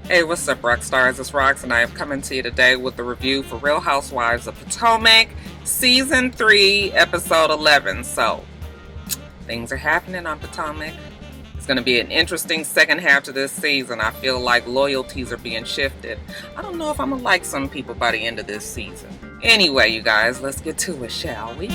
Hey, what's up, rock stars? It's Rox, and I am coming to you today with a review for Real Housewives of Potomac, Season 3, Episode 11. So, things are happening on Potomac. It's going to be an interesting second half to this season. I feel like loyalties are being shifted. I don't know if I'm going to like some people by the end of this season. Anyway, you guys, let's get to it, shall we?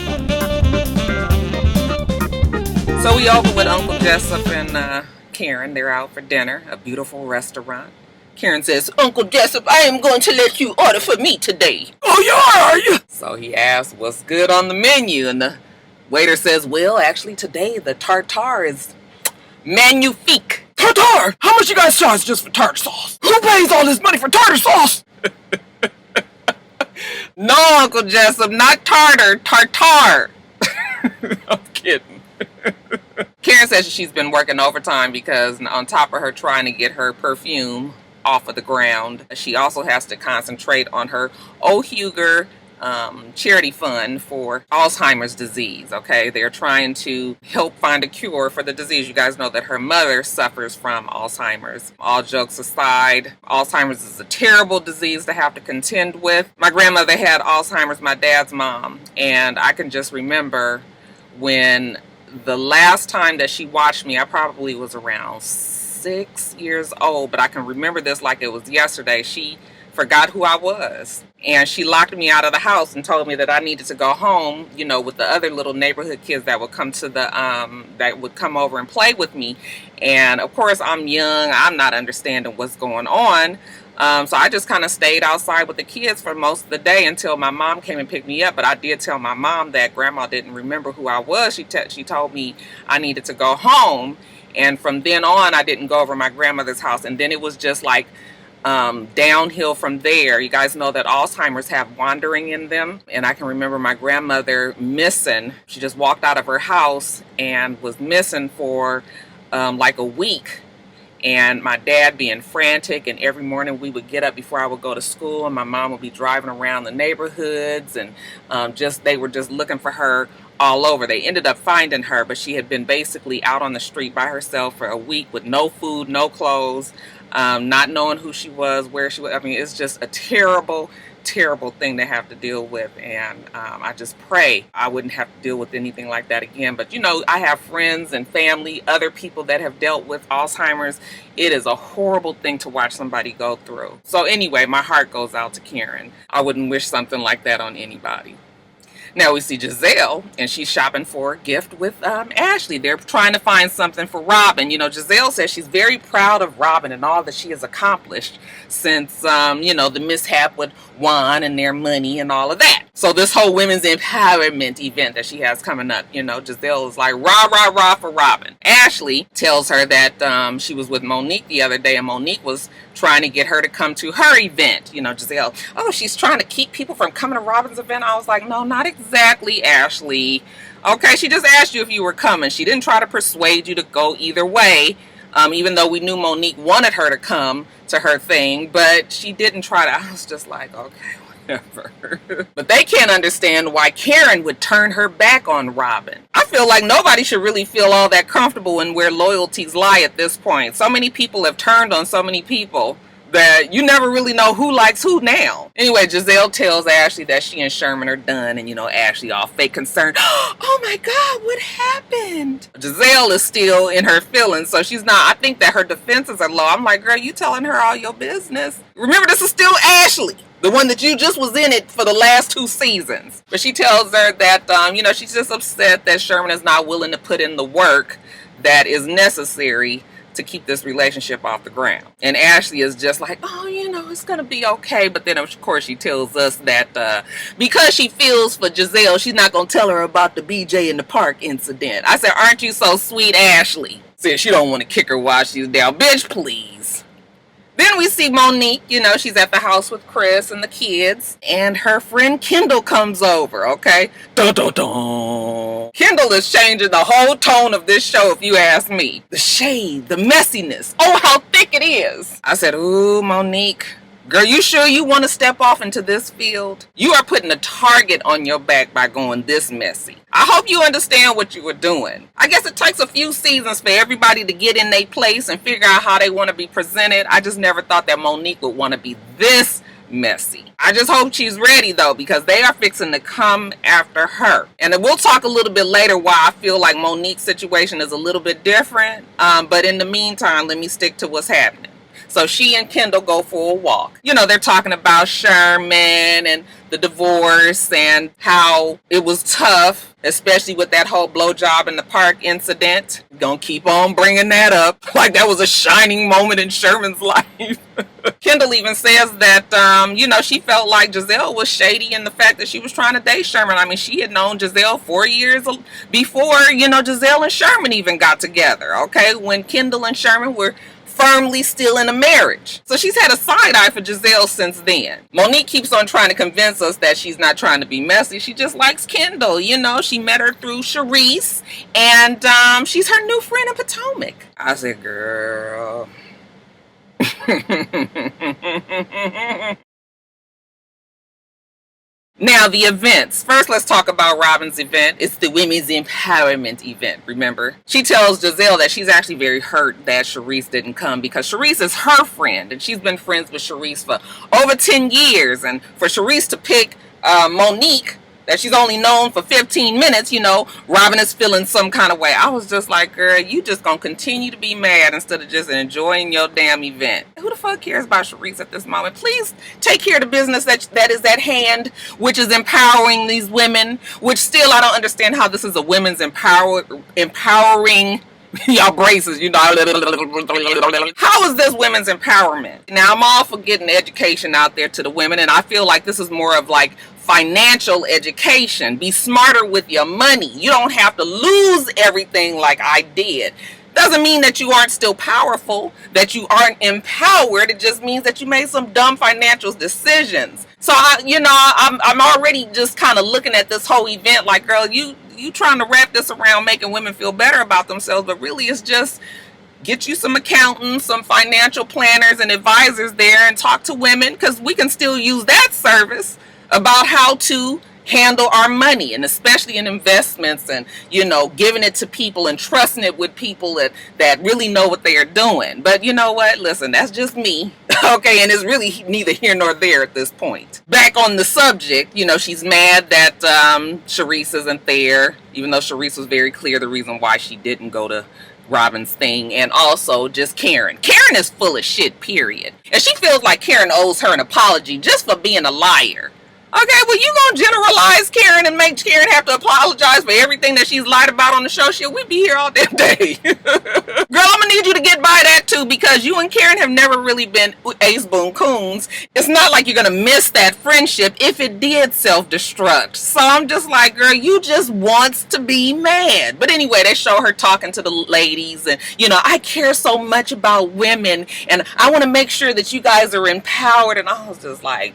So we open with Uncle Jessup and Karen. They're out for dinner, a beautiful restaurant. Karen says, "Uncle Jessup, I am going to let you order for me today." "Oh, you are you?" So he asks, "What's good on the menu?" And the waiter says, "Well, actually today the tartare is magnifique." "Tartare? How much you guys charge just for tartar sauce? Who pays all this money for tartar sauce?" "No, Uncle Jessup, not tartar, tartare." I'm kidding. Karen says she's been working overtime because on top of her trying to get her perfume off of the ground, she also has to concentrate on her O'Huger charity fund for Alzheimer's disease. Okay, they're trying to help find a cure for the disease. You guys know that her mother suffers from Alzheimer's. All jokes aside, Alzheimer's is a terrible disease to have to contend with. My grandmother had Alzheimer's, my dad's mom, and I can just remember when the last time that she watched me, I probably was around 6 years old, but I can remember this like it was yesterday. She forgot who I was, and she locked me out of the house and told me that I needed to go home, you know, with the other little neighborhood kids that would come to that would come over and play with me. And of course, I'm young, I'm not understanding what's going on. So I just kind of stayed outside with the kids for most of the day until my mom came and picked me up. But I did tell my mom that Grandma didn't remember who I was. She told me I needed to go home. And from then on, I didn't go over my grandmother's house. And then it was just like downhill from there. You guys know that Alzheimer's have wandering in them. And I can remember my grandmother missing. She just walked out of her house and was missing for like a week. And my dad being frantic, and every morning we would get up before I would go to school, and my mom would be driving around the neighborhoods, and they were just looking for her all over. They ended up finding her, but she had been basically out on the street by herself for a week with no food, no clothes, not knowing who she was, where she was. I mean, it's just a terrible thing to have to deal with, and I just pray I wouldn't have to deal with anything like that again. But you know, I have friends and family, other people that have dealt with Alzheimer's. It is a horrible thing to watch somebody go through. So anyway, my heart goes out to Karen. I wouldn't wish something like that on anybody. Now we see Giselle, and she's shopping for a gift with Ashley. They're trying to find something for Robin. You know, Giselle says she's very proud of Robin and all that she has accomplished since, you know, the mishap with Juan and their money and all of that. So this whole women's empowerment event that she has coming up, you know, Giselle is like rah, rah, rah for Robin. Ashley tells her that she was with Monique the other day, and Monique was trying to get her to come to her event. You know, Giselle, oh, she's trying to keep people from coming to Robin's event. I was like, no, not exactly, Ashley. Okay, she just asked you if you were coming. She didn't try to persuade you to go either way, even though we knew Monique wanted her to come to her thing, but she didn't try to. I was just like, okay, whatever. But they can't understand why Karen would turn her back on Robin. I feel like nobody should really feel all that comfortable in where loyalties lie at this point. So many people have turned on so many people that you never really know who likes who now. Anyway, Giselle tells Ashley that she and Sherman are done, and you know, Ashley all fake concerned. Oh my God, what happened? Giselle is still in her feelings, so she's not. I think that her defenses are low. I'm like, girl, you telling her all your business. Remember, this is still Ashley, the one that you just was in it for the last 2 seasons. But she tells her that, you know, she's just upset that Sherman is not willing to put in the work that is necessary to keep this relationship off the ground. And Ashley is just like, oh, you know, it's gonna be okay. But then of course she tells us that because she feels for Giselle, she's not gonna tell her about the BJ in the park incident. I said, aren't you so sweet, Ashley? Said she don't want to kick her while she's down. Bitch, please. Then we see Monique, you know, she's at the house with Chris and the kids, and her friend Kendall comes over, okay? Dun, dun, dun. Kendall is changing the whole tone of this show, if you ask me. The shade, the messiness, oh, how thick it is. I said, ooh, Monique, Girl, you sure you want to step off into this field? You are putting a target on your back by going this messy. I hope you understand what you were doing. I guess it takes a few seasons for everybody to get in their place and figure out how they want to be presented. I just never thought that Monique would want to be this messy. I just hope she's ready though, because they are fixing to come after her. And we'll talk a little bit later why I feel like Monique's situation is a little bit different. But in the meantime, let me stick to what's happening. So she and Kendall go for a walk. You know, they're talking about Sherman and the divorce and how it was tough, especially with that whole blowjob in the park incident. Gonna keep on bringing that up like that was a shining moment in Sherman's life. Kendall even says that, you know, she felt like Giselle was shady in the fact that she was trying to date Sherman. I mean, she had known Giselle 4 years before, you know, Giselle and Sherman even got together, okay? When Kendall and Sherman were firmly still in a marriage. So she's had a side eye for Giselle since then. Monique keeps on trying to convince us that she's not trying to be messy. She just likes Kendall. You know, she met her through Charisse, and she's her new friend in Potomac. I said, girl. Now, the events. First, let's talk about Robin's event. It's the Women's Empowerment event, remember? She tells Giselle that she's actually very hurt that Charisse didn't come because Charisse is her friend, and she's been friends with Charisse for over 10 years. And for Charisse to pick Monique, that she's only known for 15 minutes, you know, Robin is feeling some kind of way. I was just like, girl, you just gonna continue to be mad instead of just enjoying your damn event. Who the fuck cares about Charisse at this moment? Please take care of the business that is at hand, which is empowering these women, which still I don't understand how this is a women's empowering y'all braces, you know. How is this women's empowerment? Now, I'm all for getting education out there to the women, and I feel like this is more of like financial education. Be smarter with your money. You don't have to lose everything like I did. Doesn't mean that you aren't still powerful, that you aren't empowered. It just means that you made some dumb financial decisions. So, I'm already just kind of looking at this whole event like, girl, you trying to wrap this around making women feel better about themselves, but really it's just get you some accountants, some financial planners and advisors there and talk to women, because we can still use that service about how to handle our money, and especially in investments, and, you know, giving it to people and trusting it with people that really know what they are doing. But you know what? Listen, that's just me. Okay, and it's really neither here nor there at this point. Back on the subject, you know, she's mad that Charisse isn't there, even though Charisse was very clear the reason why she didn't go to Robin's thing. And also just Karen. Karen is full of shit, period. And she feels like Karen owes her an apology just for being a liar. Okay, well, you gonna generalize Karen and make Karen have to apologize for everything that she's lied about on the show? Shit, we'd be here all damn day. Girl, I'm gonna need you to get by that too, because you and Karen have never really been ace boon coons. It's not like you're gonna miss that friendship if it did self-destruct. So I'm just like, girl, you just wants to be mad. But anyway, they show her talking to the ladies, and, you know, I care so much about women, and I want to make sure that you guys are empowered. And I was just like,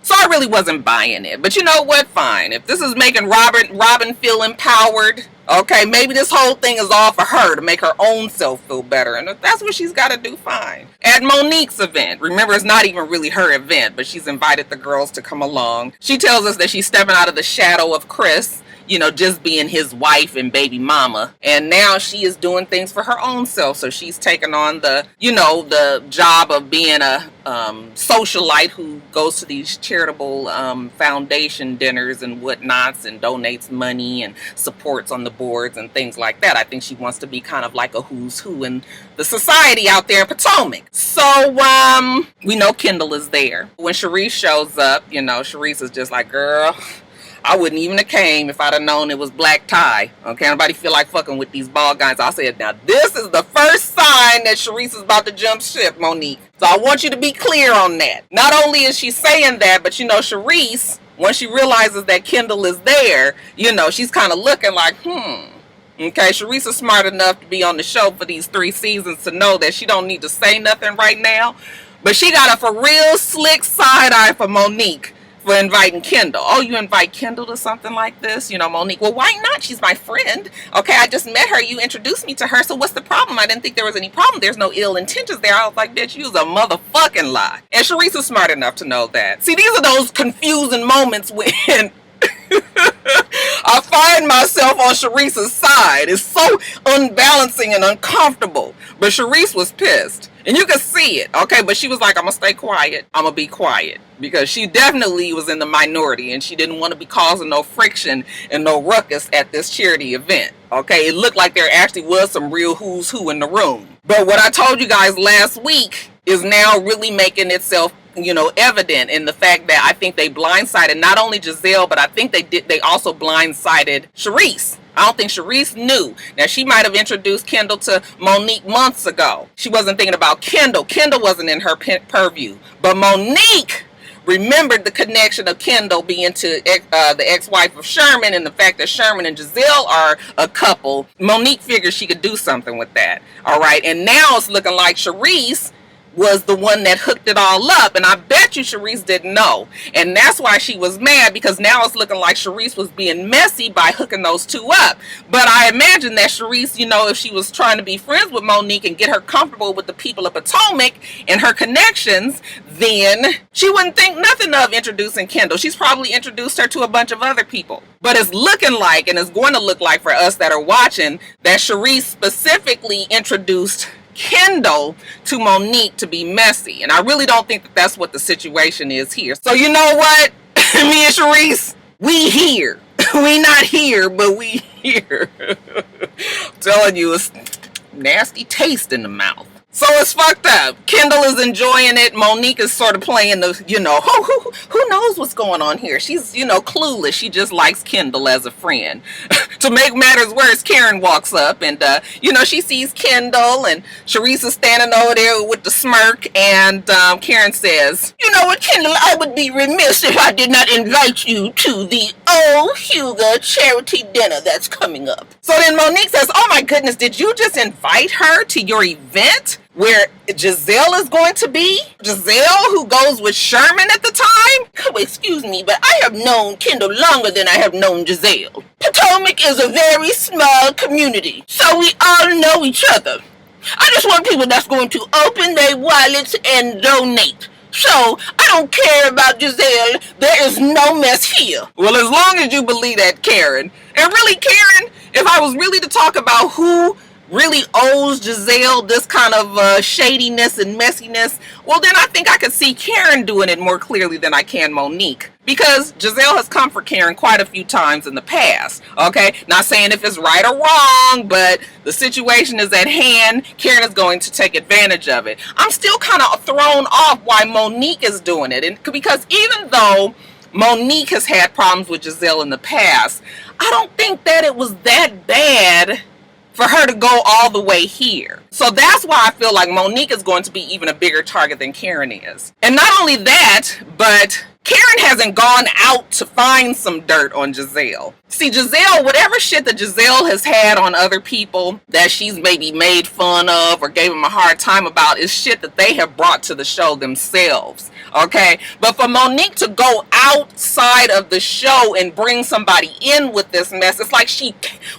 so I really wasn't buying it. But you know what? Fine. If this is making Robin feel empowered, okay, maybe this whole thing is all for her to make her own self feel better. And if that's what she's got to do, fine. At Monique's event, remember, it's not even really her event, but she's invited the girls to come along. She tells us that she's stepping out of the shadow of Chris, you know, just being his wife and baby mama. And now she is doing things for her own self. So she's taken on the, you know, the job of being a socialite who goes to these charitable foundation dinners and whatnots and donates money and supports on the boards and things like that. I think she wants to be kind of like a who's who in the society out there in Potomac. So we know Kendall is there. When Charisse shows up, you know, Charisse is just like, girl, I wouldn't even have came if I'd have known it was black tie. Okay, nobody feel like fucking with these ball guys. I said, now this is the first sign that Charisse is about to jump ship, Monique. So I want you to be clear on that. Not only is she saying that, but you know, Charisse, when she realizes that Kendall is there, you know, she's kind of looking like, okay, Charisse is smart enough to be on the show for these 3 seasons to know that she don't need to say nothing right now. But she got a for real slick side eye for Monique, for inviting Kendall. Oh, you invite Kendall to something like this? You know, Monique, well, why not? She's my friend. Okay, I just met her. You introduced me to her. So what's the problem? I didn't think there was any problem. There's no ill intentions there. I was like, bitch, you was a motherfucking lie. And Sharice is smart enough to know that. See, these are those confusing moments when I find myself on Sharice's side. It's so unbalancing and uncomfortable. But Sharice was pissed. And you can see it, okay? But she was like, I'm going to stay quiet. I'm going to be quiet. Because she definitely was in the minority. And she didn't want to be causing no friction and no ruckus at this charity event. Okay? It looked like there actually was some real who's who in the room. But what I told you guys last week is now really making itself, you know, evident in the fact that I think they blindsided not only Giselle, but I think they also blindsided Sharice. I don't think Sharice knew. Now, she might have introduced Kendall to Monique months ago. She wasn't thinking about Kendall. Kendall wasn't in her purview. But Monique remembered the connection of Kendall being to the ex-wife of Sherman, and the fact that Sherman and Giselle are a couple. Monique figured she could do something with that. All right. And now it's looking like Sharice was the one that hooked it all up, and I bet you Sharice didn't know, and that's why she was mad, because now it's looking like Sharice was being messy by hooking those two up. But I imagine that Sharice, you know, if she was trying to be friends with Monique and get her comfortable with the people of Potomac and her connections, then she wouldn't think nothing of introducing Kendall. She's probably introduced her to a bunch of other people. But it's looking like, and it's going to look like for us that are watching, that Sharice specifically introduced Kendall to Monique to be messy. And I really don't think that that's what the situation is here. So you know what? Me and Sharice, we here. We not here, but we here. I'm telling you, it's nasty taste in the mouth. So it's fucked up. Kendall is enjoying it. Monique is sort of playing the, you know, who knows what's going on here. She's, you know, clueless. She just likes Kendall as a friend. To make matters worse, Karen walks up and, you know, she sees Kendall, and Sharice is standing over there with the smirk, and Karen says, you know what, Kendall, I would be remiss if I did not invite you to the Oh Hugo charity dinner that's coming up. So then Monique says, oh my goodness, did you just invite her to your event where Giselle is going to be? Giselle, who goes with Sherman at the time? Oh, excuse me, but I have known Kendall longer than I have known Giselle. Potomac is a very small community, so we all know each other. I just want people that's going to open their wallets and donate. So, I don't care about Giselle. There is no mess here. Well, as long as you believe that, Karen. And really, Karen, if I was really to talk about who really owes Giselle this kind of shadiness and messiness, well, then I think I could see Karen doing it more clearly than I can Monique. Because Giselle has come for Karen quite a few times in the past, okay? Not saying if it's right or wrong, but the situation is at hand. Karen is going to take advantage of it. I'm still kind of thrown off why Monique is doing it. And because even though Monique has had problems with Giselle in the past, I don't think that it was that bad for her to go all the way here. So that's why I feel like Monique is going to be even a bigger target than Karen is. And not only that, but Karen hasn't gone out to find some dirt on Giselle. See, Giselle, whatever shit that Giselle has had on other people that she's maybe made fun of or gave them a hard time about is shit that they have brought to the show themselves. Okay? But for Monique to go outside of the show and bring somebody in with this mess, it's like she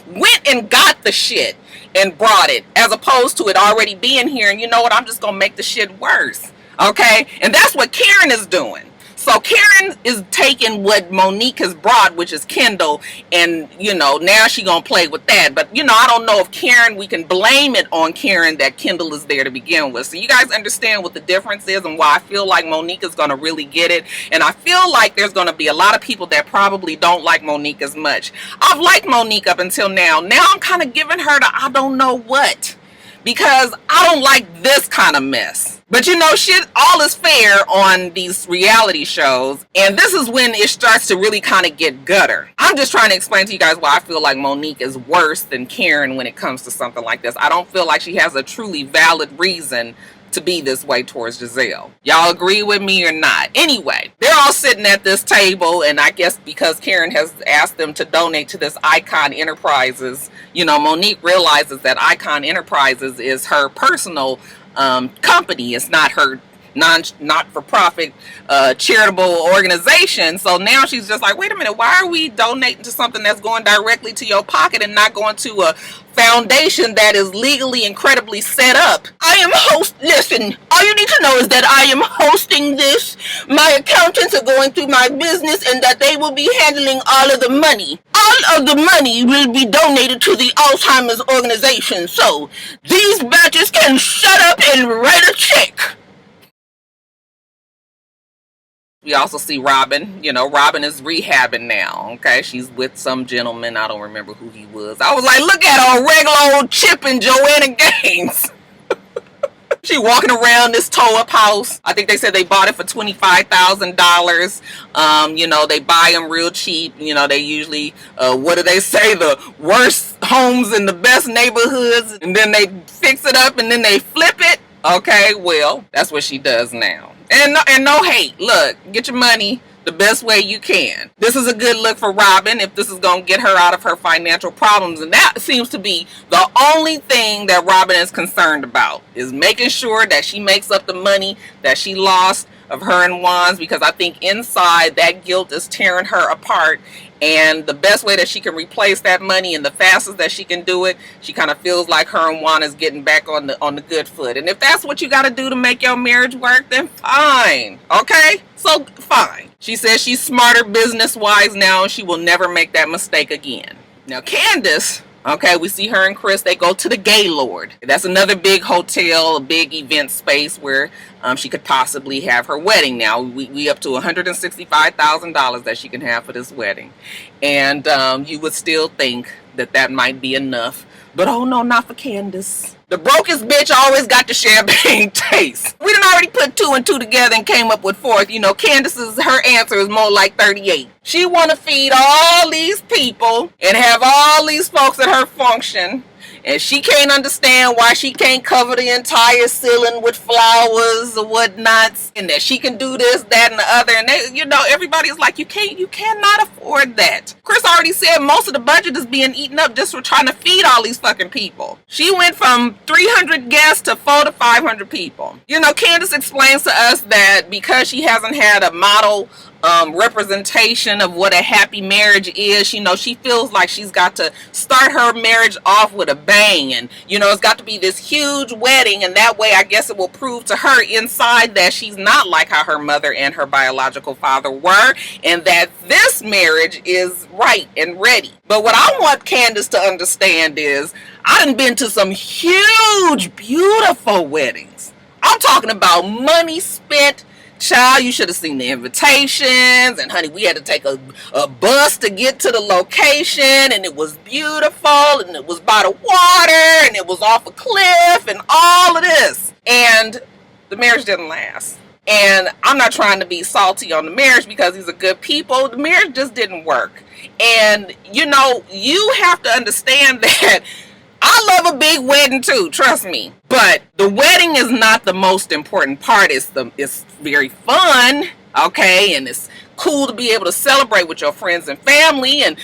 went and got the shit and brought it, as opposed to it already being here. And you know what? I'm just gonna make the shit worse. Okay? And that's what Karen is doing. So Karen is taking what Monique has brought, which is Kendall, and, you know, now she gonna play with that. But, you know, I don't know if Karen, we can blame it on Karen that Kendall is there to begin with. So you guys understand what the difference is and why I feel like Monique is gonna really get it. And I feel like there's gonna be a lot of people that probably don't like Monique as much. I've liked Monique up until now. Now I'm kind of giving her the I don't know what, because I don't like this kind of mess. But you know, shit, all is fair on these reality shows. And this is when it starts to really kind of get gutter. I'm just trying to explain to you guys why I feel like Monique is worse than Karen when it comes to something like this. I don't feel like she has a truly valid reason to be this way towards Giselle. Y'all agree with me or not? Anyway, they're all sitting at this table, and I guess because Karen has asked them to donate to this Icon Enterprises, you know, Monique realizes that Icon Enterprises is her personal company. It's not her not-for-profit charitable organization. So now she's just like, wait a minute, why are we donating to something that's going directly to your pocket and not going to a foundation that is legally incredibly set up? Listen, all you need to know is that I am hosting this. My accountants are going through my business and that they will be handling all of the money. All of the money will be donated to the Alzheimer's organization. So these batches can shut up and write a check. We also see Robin. Robin is rehabbing now, okay? She's with some gentleman. I don't remember who he was. I was like, look at her, regular old Chip and Joanna Gaines. She walking around this toe-up house. I think they said they bought it for $25,000. They buy them real cheap. They usually, what do they say? The worst homes in the best neighborhoods. And then they fix it up and then they flip it. Okay, well, that's what she does now. And no hate. Look, get your money the best way you can. This is a good look for Robin if this is going to get her out of her financial problems. And that seems to be the only thing that Robin is concerned about, is making sure that she makes up the money that she lost of her and Juan's, because I think inside that guilt is tearing her apart. And the best way that she can replace that money and the fastest that she can do it, she kind of feels like her and Juan is getting back on the good foot. And if that's what you got to do to make your marriage work, then fine. Okay? So fine. She says she's smarter business-wise now and she will never make that mistake again. Now Candace, okay, we see her and Chris, they go to the Gaylord. That's another big hotel, a big event space where she could possibly have her wedding. Now, we up to $165,000 that she can have for this wedding. And you would still think that might be enough. But oh no, not for Candace. The brokest bitch always got the champagne taste. We done already put 2 and 2 together and came up with 4. Candace's, her answer is more like 38. She want to feed all these people and have all these folks at her function. And she can't understand why she can't cover the entire ceiling with flowers or whatnots. And that she can do this, that, and the other. And everybody's like, you cannot afford that. Chris already said most of the budget is being eaten up just for trying to feed all these fucking people. She went from 300 guests to 400 to 500 people. Candace explains to us that because she hasn't had a model representation of what a happy marriage is, she feels like she's got to start her marriage off with a bang, and it's got to be this huge wedding, and that way I guess it will prove to her inside that she's not like how her mother and her biological father were, and that this marriage is right and ready. But what I want Candace to understand is I done been to some huge, beautiful weddings. I'm talking about money spent. Child, you should have seen the invitations, and honey, we had to take a bus to get to the location, and it was beautiful, and it was by the water, and it was off a cliff, and all of this. And the marriage didn't last. And I'm not trying to be salty on the marriage because these are good people. The marriage just didn't work. And you have to understand that I love a big wedding too, trust me. But the wedding is not the most important part. It's very fun, okay, and it's cool to be able to celebrate with your friends and family, and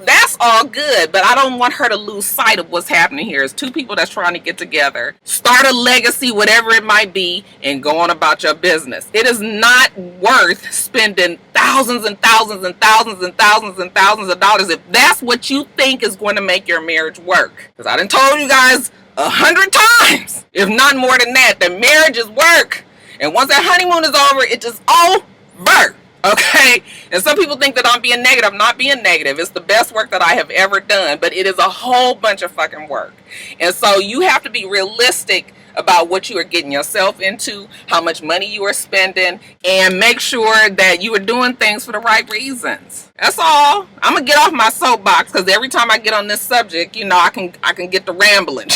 that's all good. But I don't want her to lose sight of what's happening here. It's 2 people that's trying to get together, start a legacy, whatever it might be, and go on about your business. It is not worth spending thousands and thousands and thousands and thousands and thousands of dollars if that's what you think is going to make your marriage work. Because I done told you guys 100 times, if not more than that marriage is work. And once that honeymoon is over, it is over. Okay, and some people think that I'm being negative. I'm not being negative. It's the best work that I have ever done, but it is a whole bunch of fucking work. And so you have to be realistic about what you are getting yourself into, how much money you are spending, and make sure that you are doing things for the right reasons. That's all. I'm gonna get off my soapbox because every time I get on this subject, I can get to rambling.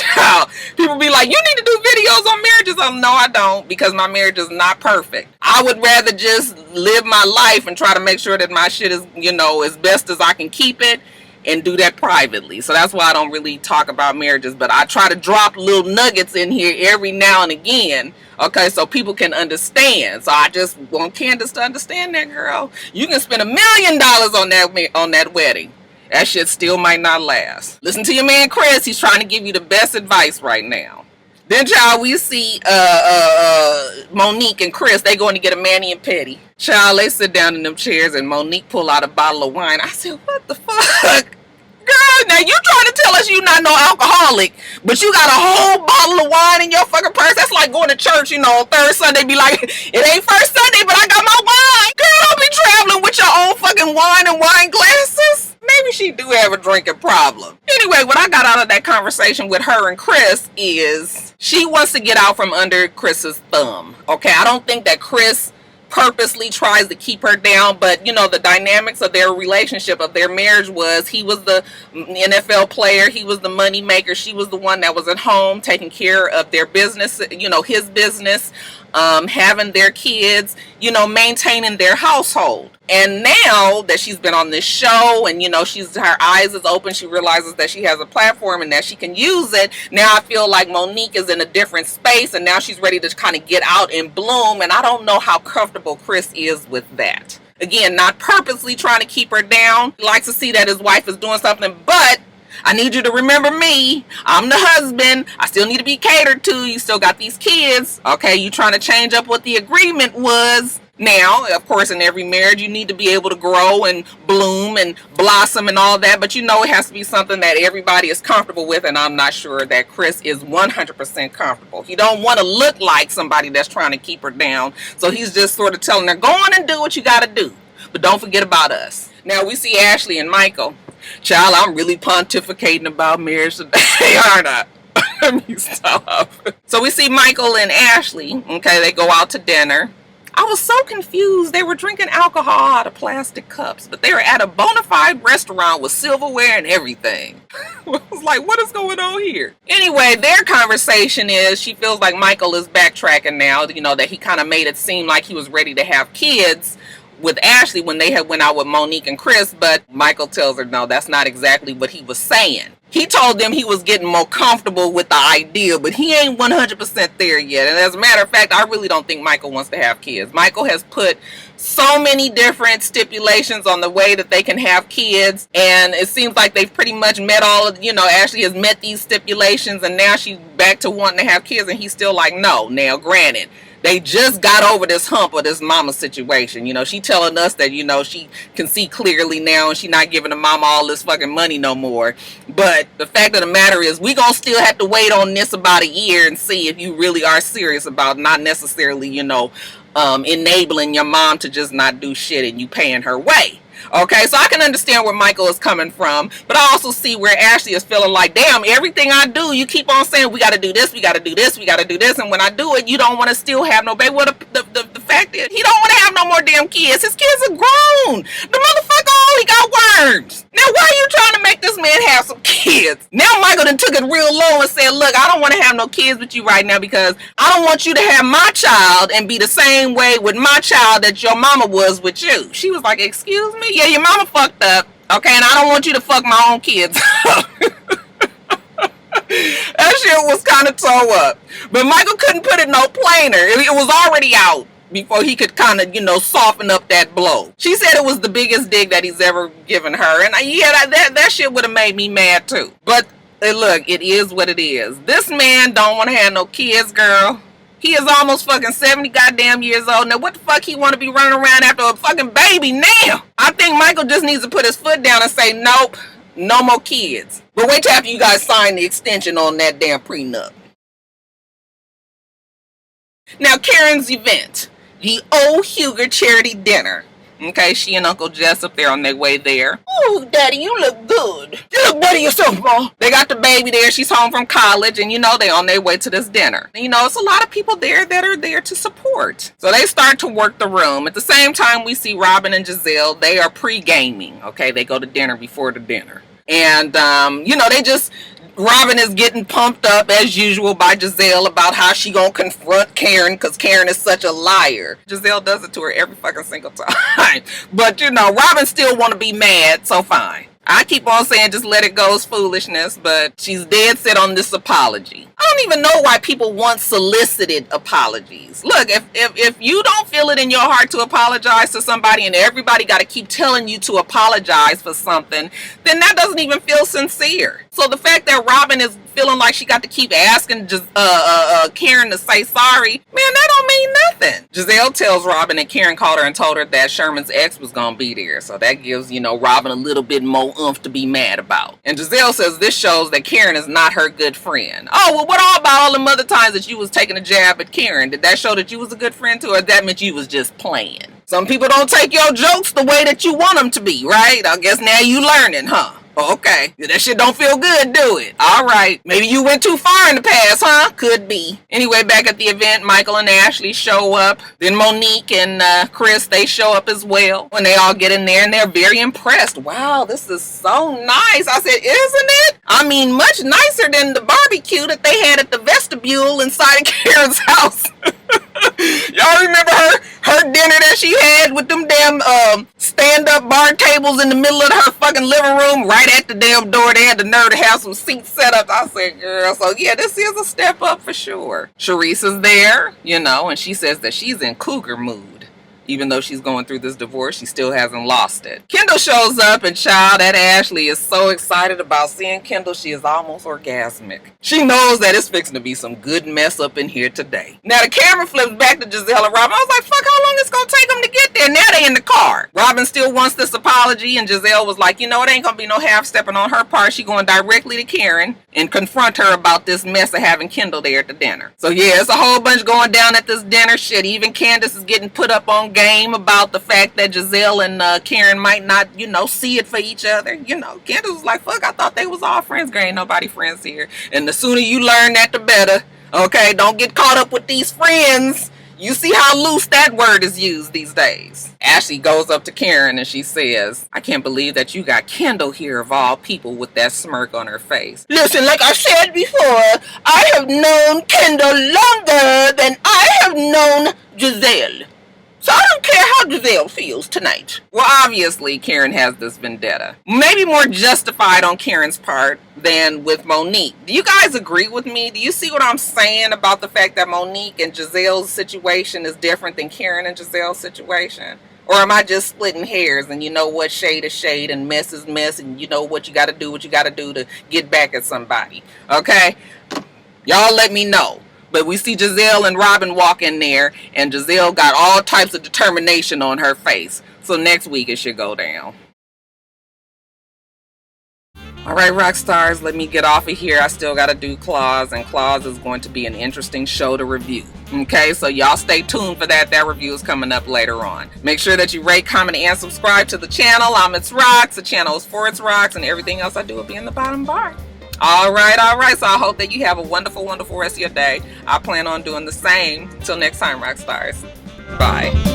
People be like, you need to do videos on marriages. No, I don't, because my marriage is not perfect. I would rather just live my life and try to make sure that my shit is, as best as I can keep it, and do that privately. So that's why I don't really talk about marriages, but I try to drop little nuggets in here every now and again, okay, so people can understand. So I just want Candace to understand that, girl. You can spend $1 million on that wedding. That shit still might not last. Listen to your man Chris. He's trying to give you the best advice right now. Then, child, we see Monique and Chris, they going to get a mani and pedi. Child, they sit down in them chairs and Monique pull out a bottle of wine. I said, what the fuck? Girl, now you trying to tell us you not no alcoholic, but you got a whole bottle of wine in your fucking purse? That's like going to church, you know, third Sunday, be like, it ain't first Sunday, but I got my wine. Girl, don't be traveling with your own fucking wine and wine glasses. Maybe she do have a drinking problem. Anyway, what I got out of that conversation with her and Chris is she wants to get out from under Chris's thumb. Okay, I don't think that Chris purposely tries to keep her down, but you know, the dynamics of their relationship, of their marriage, was he was the NFL player, he was the money maker, she was the one that was at home taking care of their business, you know, his business, having their kids, you know, maintaining their household. And now that she's been on this show and, you know, her eyes is open, she realizes that she has a platform and that she can use it. Now I feel like Monique is in a different space and now she's ready to kind of get out and bloom. And I don't know how comfortable Chris is with that. Again, not purposely trying to keep her down. He likes to see that his wife is doing something, but I need you to remember me. I'm the husband. I still need to be catered to. You still got these kids. Okay, you trying to change up what the agreement was. Now, of course, in every marriage, you need to be able to grow and bloom and blossom and all that. But you know, it has to be something that everybody is comfortable with. And I'm not sure that Chris is 100% comfortable. He don't want to look like somebody that's trying to keep her down. So he's just sort of telling her, go on and do what you got to do. But don't forget about us. Now, we see Ashley and Michael. Child, I'm really pontificating about marriage today, aren't I? Let me stop. So we see Michael and Ashley. Okay, they go out to dinner. I was so confused. They were drinking alcohol out of plastic cups, but they were at a bona fide restaurant with silverware and everything. I was like, what is going on here? Anyway, their conversation is she feels like Michael is backtracking now, you know, that he kind of made it seem like he was ready to have kids with Ashley when they had went out with Monique and Chris, but Michael tells her, no, that's not exactly what he was saying. He told them he was getting more comfortable with the idea, but he ain't 100% there yet. And as a matter of fact, I really don't think Michael wants to have kids. Michael has put so many different stipulations on the way that they can have kids, and it seems like they've pretty much met all of, you know, Ashley has met these stipulations, and now she's back to wanting to have kids, and he's still like, no. Now, granted, they just got over this hump of this mama situation. You know, she telling us that, you know, she can see clearly now and she not giving the mama all this fucking money no more. But the fact of the matter is we gonna still have to wait on this about a year and see if you really are serious about not necessarily, you know, enabling your mom to just not do shit and you paying her way. Okay, so I can understand where Michael is coming from, but I also see where Ashley is feeling like, damn, everything I do, you keep on saying, we got to do this, we got to do this, we got to do this, and when I do it, you don't want to still have no baby. Well, the fact is, he don't want to have no more damn kids. His kids are grown. The motherfucker only got worms. Now, why are you trying to make this man have some kids? Now, Michael done took it real low and said, look, I don't want to have no kids with you right now because I don't want you to have my child and be the same way with my child that your mama was with you. She was like, excuse me? Yeah, your mama fucked up, okay, and I don't want you to fuck my own kids up. That shit was kind of toe up. But Michael couldn't put it no plainer. It was already out before he could kind of, you know, soften up that blow. She said it was the biggest dig that he's ever given her, and yeah, that shit would have made me mad too. But look, it is what it is. This man don't want to have no kids, girl. He is almost fucking 70 goddamn years old. Now, what the fuck he want to be running around after a fucking baby now? I think Michael just needs to put his foot down and say, nope, no more kids. But wait till after you guys sign the extension on that damn prenup. Now, Karen's event, the Old Huger charity dinner. Okay, she and Uncle Jessup, they're on their way there. Oh, Daddy, you look good. You look better yourself, Mom. They got the baby there. She's home from college, and, you know, they're on their way to this dinner. And, you know, it's a lot of people there that are there to support. So they start to work the room. At the same time, we see Robin and Giselle. They are pre-gaming. Okay, they go to dinner before the dinner. And, you know, Robin is getting pumped up as usual by Giselle about how she gonna confront Karen because Karen is such a liar. Giselle does it to her every fucking single time. But, you know, Robin still want to be mad, so fine. I keep on saying just let it go, it's foolishness, but she's dead set on this apology. I don't even know why people want solicited apologies. Look, if you don't feel it in your heart to apologize to somebody and everybody got to keep telling you to apologize for something, then that doesn't even feel sincere. So the fact that Robin is feeling like she got to keep asking just Karen to say sorry, man, that don't mean nothing. Giselle tells Robin that Karen called her and told her that Sherman's ex was gonna be there. So that gives, Robin a little bit more oomph to be mad about. And Giselle says this shows that Karen is not her good friend. Oh, well, what all about all the other times that you was taking a jab at Karen? Did that show that you was a good friend to her, or that meant you was just playing? Some people don't take your jokes the way that you want them to be, right? I guess now you learning, huh? Okay. That shit don't feel good, do it? Alright. Maybe you went too far in the past, huh? Could be. Anyway, back at the event, Michael and Ashley show up. Then Monique and Chris, they show up as well. When they all get in there, and they're very impressed. Wow, this is so nice. I said, isn't it? I mean, much nicer than the barbecue that they had at the vestibule inside of Karen's house. Y'all remember her dinner that she had with them damn stand-up bar tables in the middle of her fucking living room, right at the damn door? They had the nerve to have some seats set up. I said, girl, so yeah, this is a step up for sure. Sharice is there, and she says that she's in cougar mood. Even though she's going through this divorce, she still hasn't lost it. Kendall shows up, and child, that Ashley is so excited about seeing Kendall, she is almost orgasmic. She knows that it's fixing to be some good mess up in here today. Now the camera flips back to Giselle and Robin. I was like, fuck, how long it's gonna take them to get there? Now they in the car. Robin still wants this apology, and Giselle was like, it ain't gonna be no half-stepping on her part. She going directly to Karen and confront her about this mess of having Kendall there at the dinner. So yeah, it's a whole bunch going down at this dinner. Shit, even Candace is getting put up on game about the fact that Giselle and Karen might not, see it for each other. Candace was like, fuck, I thought they was all friends. Girl, ain't nobody friends here. And the sooner you learn that, the better. Okay, don't get caught up with these friends. You see how loose that word is used these days. Ashley goes up to Karen and she says, I can't believe that you got Kendall here of all people with that smirk on her face. Listen, like I said before, I have known Kendall longer than I have known Giselle. So I don't care how Giselle feels tonight. Well, obviously, Karen has this vendetta. Maybe more justified on Karen's part than with Monique. Do you guys agree with me? Do you see what I'm saying about the fact that Monique and Giselle's situation is different than Karen and Giselle's situation? Or am I just splitting hairs and what shade is shade and mess is mess and what you got to do to get back at somebody? Okay? Y'all let me know. But we see Giselle and Robin walk in there, and Giselle got all types of determination on her face. So next week it should go down. Alright, rock stars, let me get off of here. I still got to do Claws, and Claws is going to be an interesting show to review. Okay, so y'all stay tuned for that. That review is coming up later on. Make sure that you rate, comment, and subscribe to the channel. I'm itsrox. The channel is for itsrox, and everything else I do will be in the bottom bar. Alright, so I hope that you have a wonderful, wonderful rest of your day. I plan on doing the same. Till next time, rock stars. Bye.